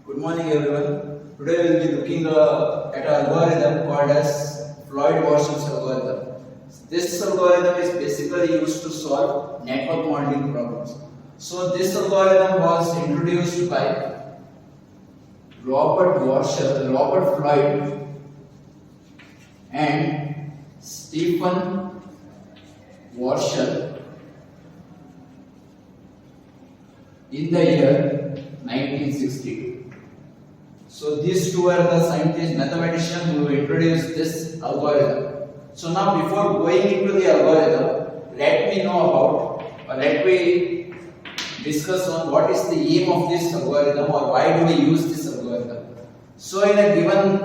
Good morning everyone. Today we will be looking at an algorithm called as Floyd-Warshall Algorithm. This algorithm is basically used to solve network modeling problems. So this algorithm was introduced by Robert Floyd and Stephen Warshall in the year 1962. So these two are the scientists, mathematicians who introduced this algorithm. So now before going into the algorithm, let me discuss on what is the aim of this algorithm or why do we use this algorithm. So in a given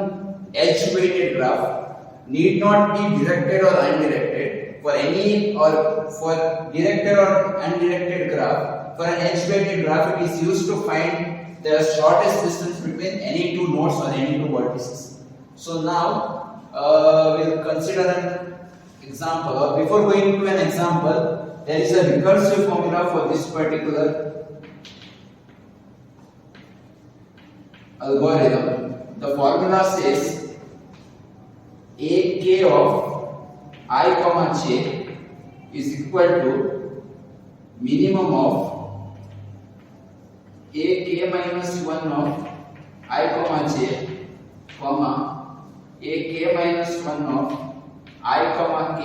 edge-weighted graph, need not be directed or undirected for any or for directed or undirected graph. For an edge-weighted graph, it is used to find the shortest distance between any two nodes or any two vertices. So now we'll consider an example. Before going to an example, there is a recursive formula for this particular algorithm. The formula says ak of I comma j is equal to minimum of ak minus 1 of I comma j comma ak minus 1 of I comma k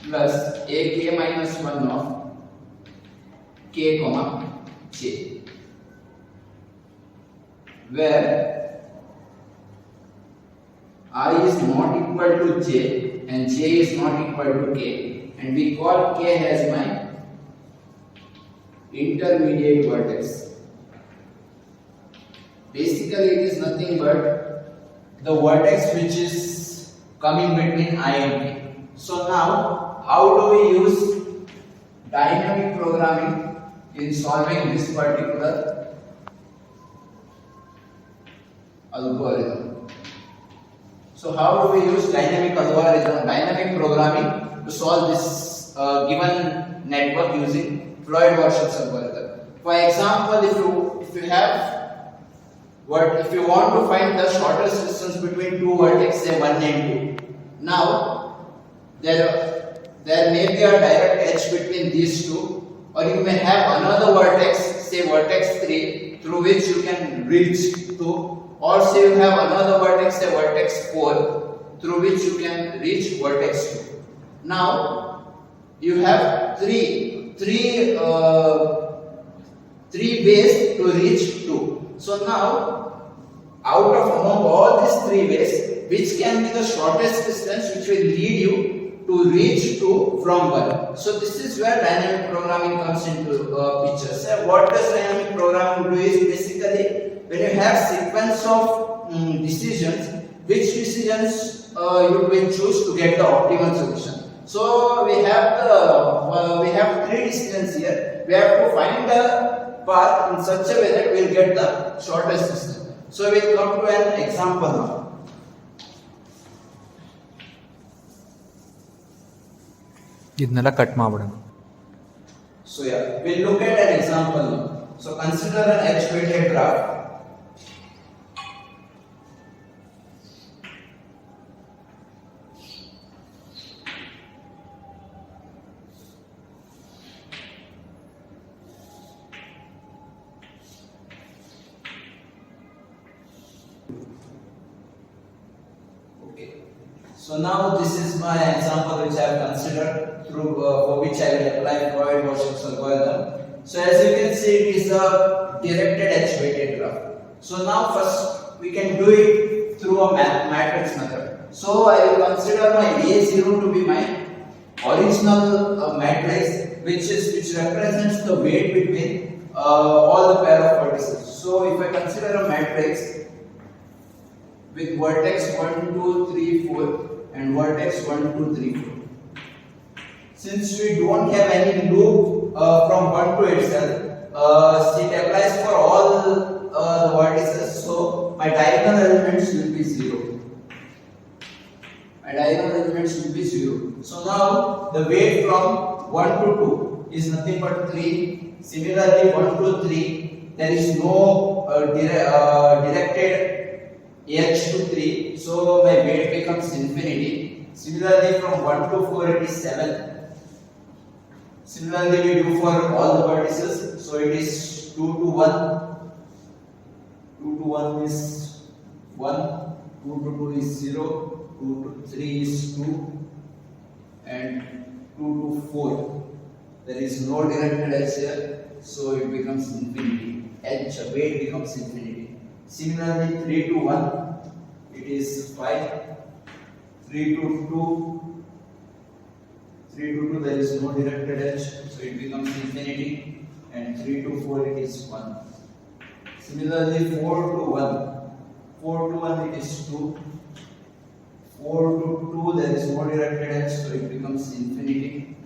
plus ak minus 1 of k comma j, where I is not equal to j and j is not equal to k, and we call k as my intermediate vertex. Basically, it is nothing but the vertex which is coming between I and k. So now, how do we use dynamic programming in solving this particular algorithm? So how do we use dynamic programming to solve this given network using Floyd-Warshall algorithm? For example, if you want to find the shortest distance between two vertices, say 1 and 2. Now there may be a direct edge between these two, or you may have another vertex, say vertex 3, through which you can reach to, or say you have another vertex, say vertex 4, through which you can reach vertex 2. Now you have three ways to reach 2. So now, among all these 3 ways, which can be the shortest distance which will lead you to reach 2 from 1? So this is where dynamic programming comes into picture. So what does dynamic programming do is basically when you have sequence of decisions, which decisions you will choose to get the optimal solution. So we have 3 decisions here. We have to find the path in such a way that we will get the shortest distance. So we will come to an example now. ಇದನ್ನೆಲ್ಲ cut ಮಾಡ್ಬಿಡೋಣ. So yeah, we'll look at an example now. So consider an edge-weighted graph. So now this is my example which I have considered for which I will apply Floyd-Warshall algorithm. So as you can see, it is a directed edge-weighted graph. So now first we can do it through a matrix method. So I will consider my A0 to be my original matrix, which represents the weight between all the pair of vertices. So if I consider a matrix with vertex 1, 2, 3, 4 and vertex 1, 2, 3, 4. Since we don't have any loop from 1 to itself, it applies for all the vertices. So my diagonal elements will be 0. So now the weight from 1 to 2 is nothing but 3. Similarly, 1 to 3 there is no directed edge to 3, so my weight becomes infinity. Similarly, from 1 to 4 it is 7. Similarly, we do for all the vertices, so it is 2 to 1. 2 to 1 is 1, 2 to 2 is 0, 2 to 3 is 2, and 2 to 4. There is no directed edge here, so it becomes infinity. Edge weight becomes infinity. Similarly, 3 to 1, it is 5. 3 to 2, 3 to 2, there is no directed edge, so it becomes infinity. And 3 to 4, it is 1. Similarly, 4 to 1, 4 to 1, it is 2. 4 to 2, there is no directed edge, so it becomes infinity.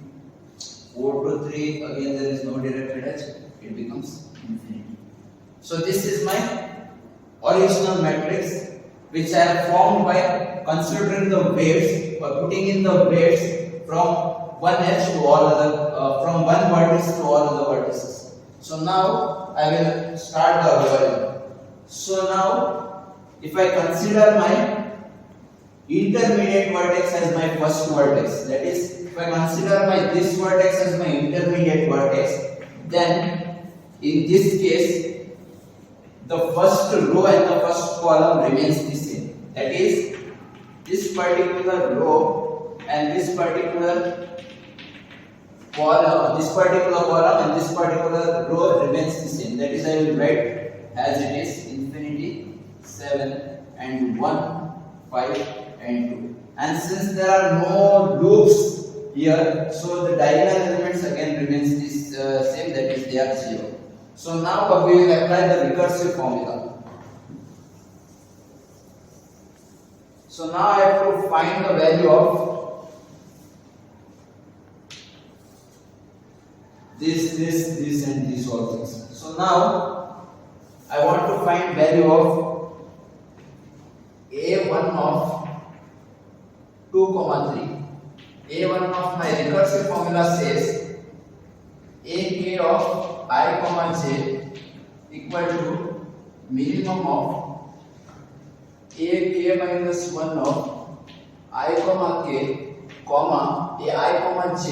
4 to 3, again there is no directed edge, it becomes infinity. So this is my original matrix, which I have formed by considering the weights, by putting in the weights from one edge to all other, from one vertex to all other vertices. So now I will start the algorithm. So now, if I consider my intermediate vertex as my first vertex, that is, if I consider this vertex as my intermediate vertex, then in this case the first row and the first column remains the same. That is, this particular row and this particular column, and this particular row remains the same. That is, I will write as it is: infinity, 7 and 1, 5 and 2. And since there are no loops here, so the diagonal elements again remains this same, that is, they are 0. So now we will apply the recursive formula. So now I have to find the value of this and these all things. So now I want to find value of a1 of 2, 3. A1 of my recursive formula says ak of I, j equal to minimum of ak minus 1 of I, k, comma ai, j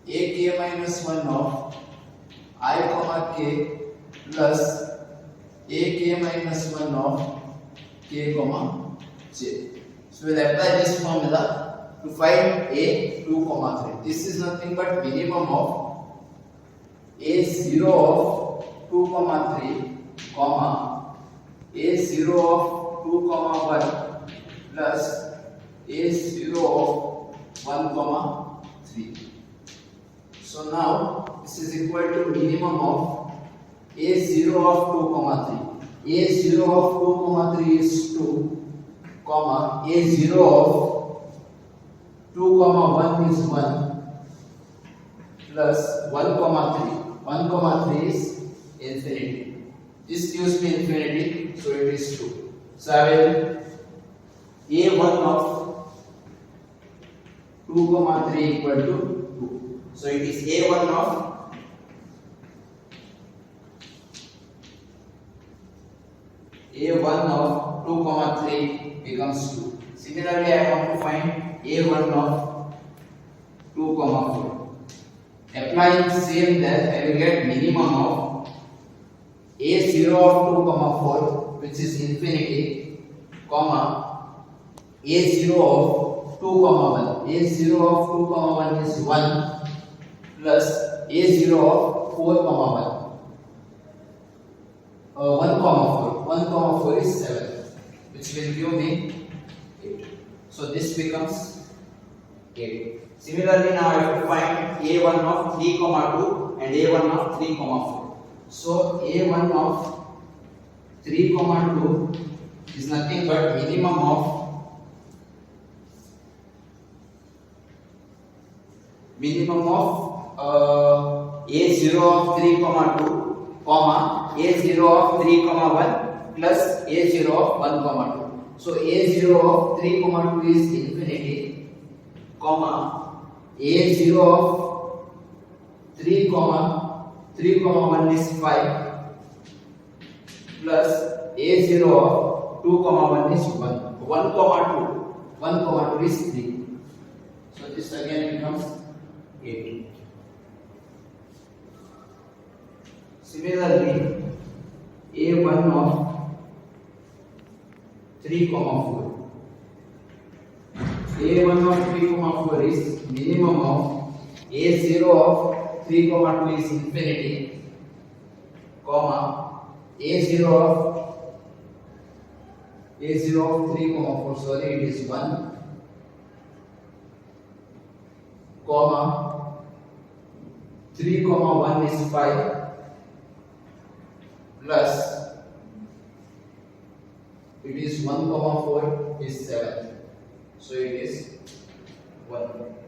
ak minus 1 of I, k plus ak minus 1 of k, j. So we'll apply this formula to find a 2, 3. This is nothing but minimum of a0 of 2, 3, comma a0 of 2, 1 plus a0 of 1, 3. So now this is equal to minimum of a0 of 2, 3. a0 of 2, 3 is 2, comma a0 of 2, 1 is 1 plus 1, 3. 1, 3 is infinity. This gives me infinity, so it is 2. So I will a1 of 2, 3 equal to 2. So it is a1 of a1 of 2, 3 becomes 2. Similarly, I want to find a1 of 2, 4. Applying same, that I will get minimum of a0 of 2, 4, which is infinity, comma a0 of 2, 1. a0 of 2, 1 is 1 plus a0 of 4, 1. 1, 4. 1, 4 is 7, which will give me 8. So this becomes 8. Similarly, now I have to find a1 of 3, 2 and a1 of 3, 4. So a1 of 3, 2 is nothing but minimum of a0 of 3, 2, comma a0 of 3, 1 plus a0 of 1, 2. So a0 of 3, 2 is infinity, comma a0 of 3, 1 3 comma 1 is 5 plus a0 of 2 comma 1 is 1. 1 comma 2. 1 comma 2 is 3. So this again becomes 8. Similarly, a1 of 3 comma 4. a1 of 3 comma 4 is minimum of a0 of 3 comma 2 is infinity, comma a0 of 3 comma 4, sorry, it is 1, comma 3 comma 1 is 5 plus it is 1 comma 4 is 7, so it is 1.